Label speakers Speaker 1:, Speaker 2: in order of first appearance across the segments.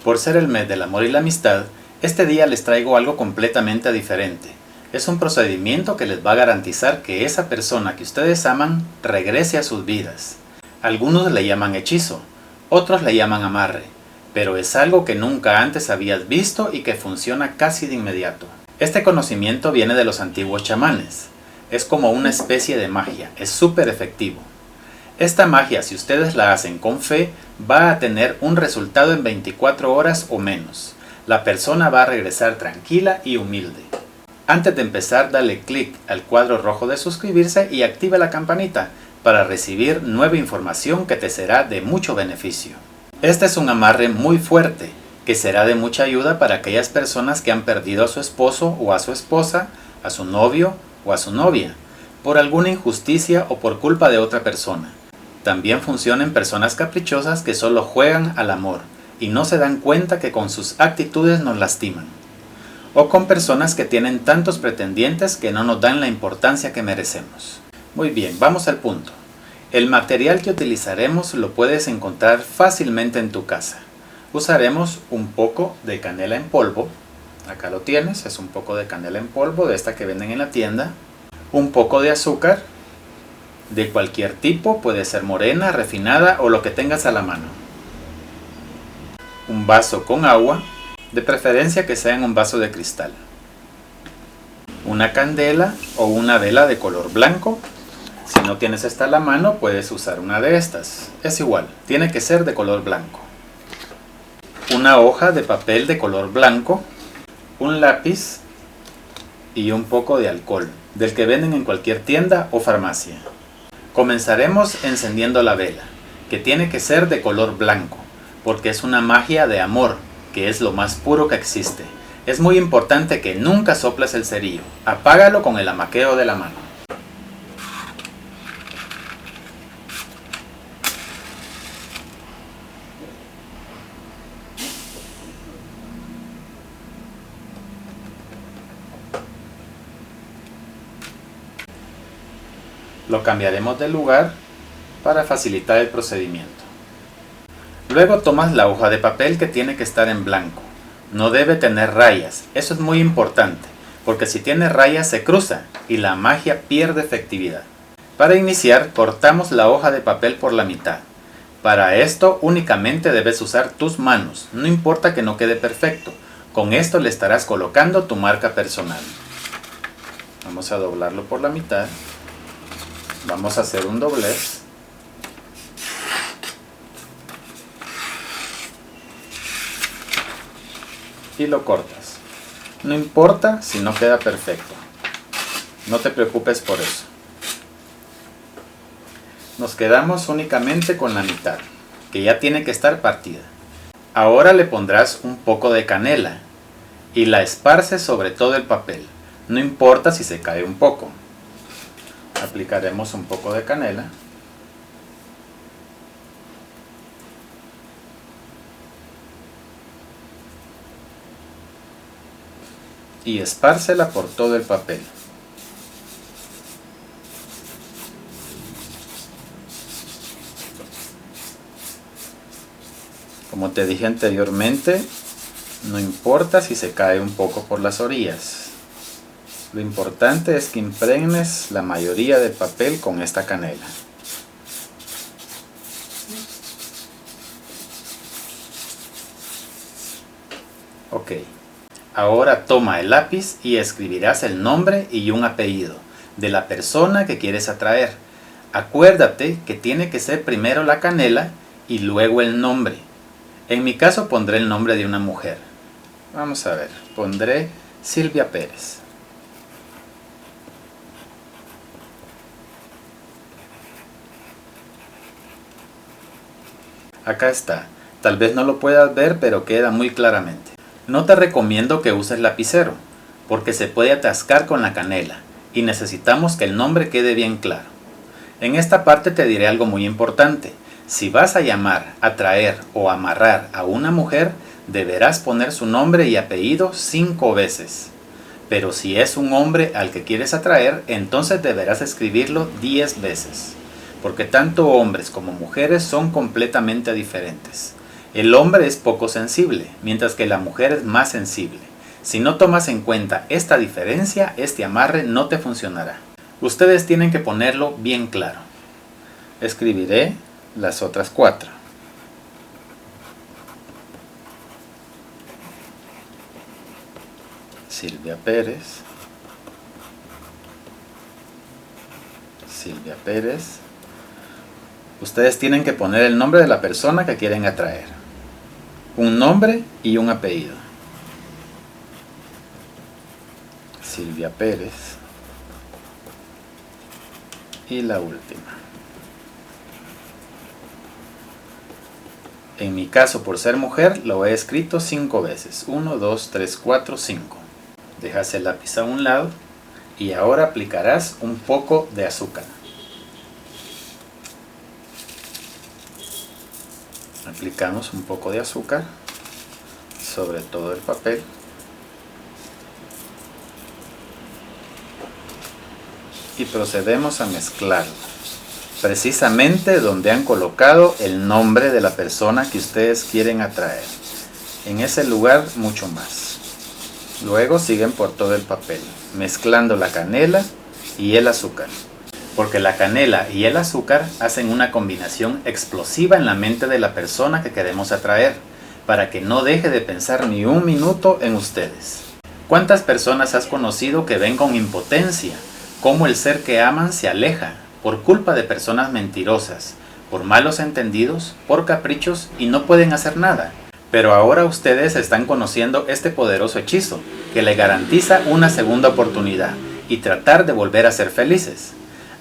Speaker 1: Por ser el mes del amor y la amistad, este día les traigo algo completamente diferente. Es un procedimiento que les va a garantizar que esa persona que ustedes aman regrese a sus vidas. Algunos le llaman hechizo, otros le llaman amarre, pero es algo que nunca antes habías visto y que funciona casi de inmediato. Este conocimiento viene de los antiguos chamanes. Es como una especie de magia, es súper efectivo. Esta magia, si ustedes la hacen con fe, va a tener un resultado en 24 horas o menos. La persona va a regresar tranquila y humilde. Antes de empezar, dale clic al cuadro rojo de suscribirse y activa la campanita para recibir nueva información que te será de mucho beneficio. Este es un amarre muy fuerte, que será de mucha ayuda para aquellas personas que han perdido a su esposo o a su esposa, a su novio o a su novia, por alguna injusticia o por culpa de otra persona. También funciona en personas caprichosas que solo juegan al amor y no se dan cuenta que con sus actitudes nos lastiman. O con personas que tienen tantos pretendientes que no nos dan la importancia que merecemos. Muy bien, vamos al punto. El material que utilizaremos lo puedes encontrar fácilmente en tu casa. Usaremos un poco de canela en polvo. Acá lo tienes, es un poco de canela en polvo de esta que venden en la tienda. Un poco de azúcar. De cualquier tipo, puede ser morena, refinada o lo que tengas a la mano. Un vaso con agua, de preferencia que sea en un vaso de cristal. Una candela o una vela de color blanco. Si no tienes esta a la mano, puedes usar una de estas. Es igual, tiene que ser de color blanco. Una hoja de papel de color blanco, un lápiz y un poco de alcohol, del que venden en cualquier tienda o farmacia. Comenzaremos encendiendo la vela, que tiene que ser de color blanco, porque es una magia de amor, que es lo más puro que existe. Es muy importante que nunca soples el cerillo, apágalo con el amaqueo de la mano. Lo cambiaremos de lugar para facilitar el procedimiento. Luego tomas la hoja de papel que tiene que estar en blanco. No debe tener rayas, eso es muy importante, porque si tiene rayas se cruza y la magia pierde efectividad. Para iniciar, cortamos la hoja de papel por la mitad. Para esto únicamente debes usar tus manos, no importa que no quede perfecto. Con esto le estarás colocando tu marca personal. Vamos a doblarlo por la mitad. Vamos a hacer un doblez. Y lo cortas. No importa si no queda perfecto. No te preocupes por eso. Nos quedamos únicamente con la mitad, que ya tiene que estar partida. Ahora le pondrás un poco de canela y la esparces sobre todo el papel. No importa si se cae un poco. Aplicaremos un poco de canela. Y espárcela por todo el papel. Como te dije anteriormente, no importa si se cae un poco por las orillas. Lo importante es que impregnes la mayoría del papel con esta canela. Ok. Ahora toma el lápiz y escribirás el nombre y un apellido de la persona que quieres atraer. Acuérdate que tiene que ser primero la canela y luego el nombre. En mi caso pondré el nombre de una mujer. Vamos a ver, pondré Silvia Pérez. Acá está. Tal vez no lo puedas ver, pero queda muy claramente. No te recomiendo que uses lapicero, porque se puede atascar con la canela y necesitamos que el nombre quede bien claro. En esta parte te diré algo muy importante. Si vas a llamar, atraer o amarrar a una mujer, deberás poner su nombre y apellido 5 veces. Pero si es un hombre al que quieres atraer, entonces deberás escribirlo 10 veces. Porque tanto hombres como mujeres son completamente diferentes. El hombre es poco sensible, mientras que la mujer es más sensible. Si no tomas en cuenta esta diferencia, este amarre no te funcionará. Ustedes tienen que ponerlo bien claro. Escribiré las otras 4. Silvia Pérez. Silvia Pérez. Ustedes tienen que poner el nombre de la persona que quieren atraer. Un nombre y un apellido. Silvia Pérez. Y la última. En mi caso, por ser mujer, lo he escrito 5 veces. 1, 2, 3, 4, 5. Dejas el lápiz a un lado y ahora aplicarás un poco de azúcar. Aplicamos un poco de azúcar sobre todo el papel. Y procedemos a mezclarlo, precisamente donde han colocado el nombre de la persona que ustedes quieren atraer. En ese lugar mucho más. Luego siguen por todo el papel, mezclando la canela y el azúcar. Porque la canela y el azúcar hacen una combinación explosiva en la mente de la persona que queremos atraer, para que no deje de pensar ni un minuto en ustedes. ¿Cuántas personas has conocido que ven con impotencia cómo el ser que aman se aleja por culpa de personas mentirosas, por malos entendidos, por caprichos y no pueden hacer nada? Pero ahora ustedes están conociendo este poderoso hechizo que le garantiza una segunda oportunidad y tratar de volver a ser felices.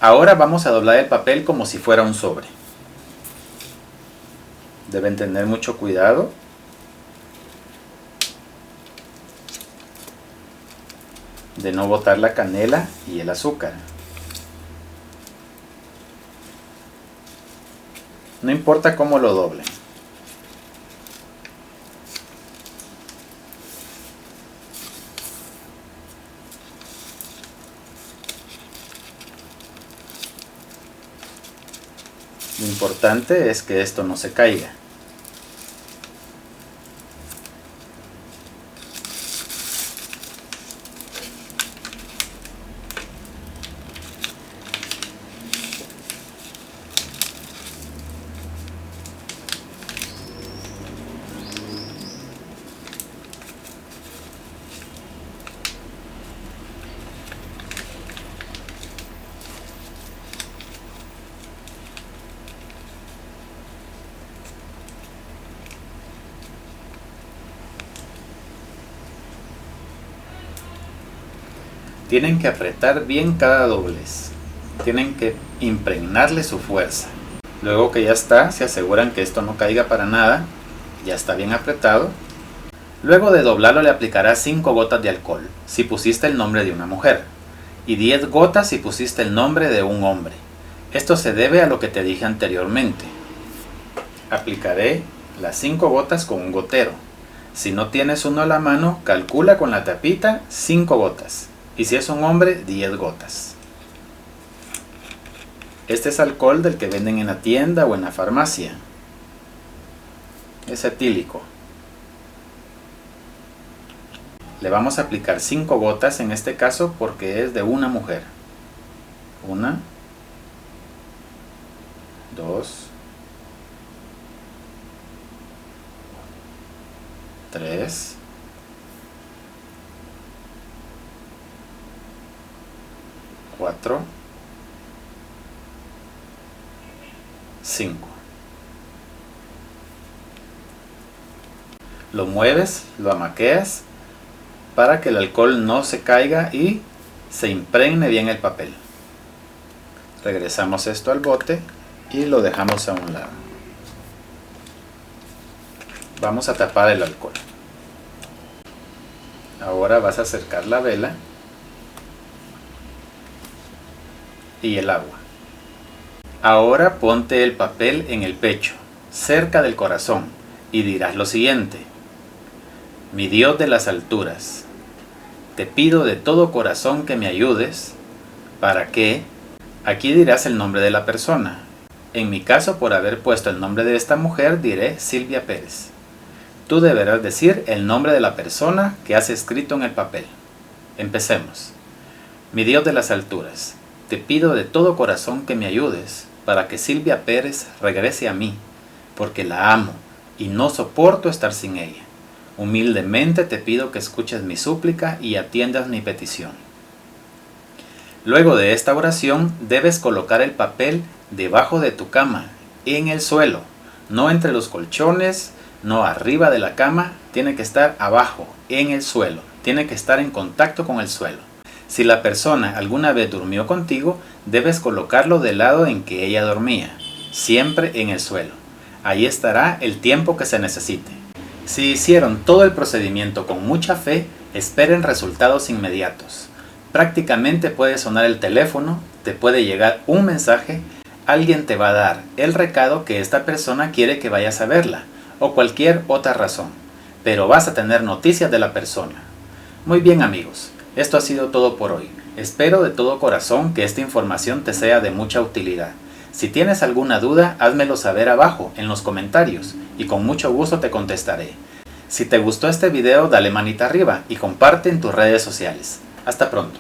Speaker 1: Ahora vamos a doblar el papel como si fuera un sobre. Deben tener mucho cuidado. De no botar la canela y el azúcar. No importa cómo lo doblen. Lo importante es que esto no se caiga. Tienen que apretar bien cada doblez. Tienen que impregnarle su fuerza. Luego que ya está, se aseguran que esto no caiga para nada. Ya está bien apretado. Luego de doblarlo le aplicarás 5 gotas de alcohol si pusiste el nombre de una mujer y 10 gotas si pusiste el nombre de un hombre. Esto se debe a lo que te dije anteriormente. Aplicaré las 5 gotas con un gotero. Si no tienes uno a la mano, calcula con la tapita 5 gotas. Y si es un hombre, 10 gotas. Este es alcohol del que venden en la tienda o en la farmacia. Es etílico. Le vamos a aplicar 5 gotas en este caso porque es de una mujer. 1, 2, 3, 4, 5. Lo mueves, lo amaqueas para que el alcohol no se caiga y se impregne bien el papel. Regresamos esto al bote y lo dejamos a un lado. Vamos a tapar el alcohol. Ahora vas a acercar la vela y el agua. Ahora ponte el papel en el pecho, cerca del corazón, y dirás lo siguiente: mi Dios de las alturas, te pido de todo corazón que me ayudes para que, aquí dirás el nombre de la persona, En mi caso, por haber puesto el nombre de esta mujer, diré Silvia Pérez. Tú deberás decir el nombre de la persona que has escrito en el papel. Empecemos. Mi Dios de las alturas, te pido de todo corazón que me ayudes para que Silvia Pérez regrese a mí, porque la amo y no soporto estar sin ella. Humildemente te pido que escuches mi súplica y atiendas mi petición. Luego de esta oración debes colocar el papel debajo de tu cama, en el suelo, no entre los colchones, no arriba de la cama, tiene que estar abajo, en el suelo, tiene que estar en contacto con el suelo. Si la persona alguna vez durmió contigo, debes colocarlo del lado en que ella dormía, siempre en el suelo. Ahí estará el tiempo que se necesite. Si hicieron todo el procedimiento con mucha fe, esperen resultados inmediatos. Prácticamente puede sonar el teléfono, te puede llegar un mensaje, alguien te va a dar el recado que esta persona quiere que vayas a verla, o cualquier otra razón, pero vas a tener noticias de la persona. Muy bien amigos, esto ha sido todo por hoy. Espero de todo corazón que esta información te sea de mucha utilidad. Si tienes alguna duda, házmelo saber abajo en los comentarios y con mucho gusto te contestaré. Si te gustó este video, dale manita arriba y comparte en tus redes sociales. Hasta pronto.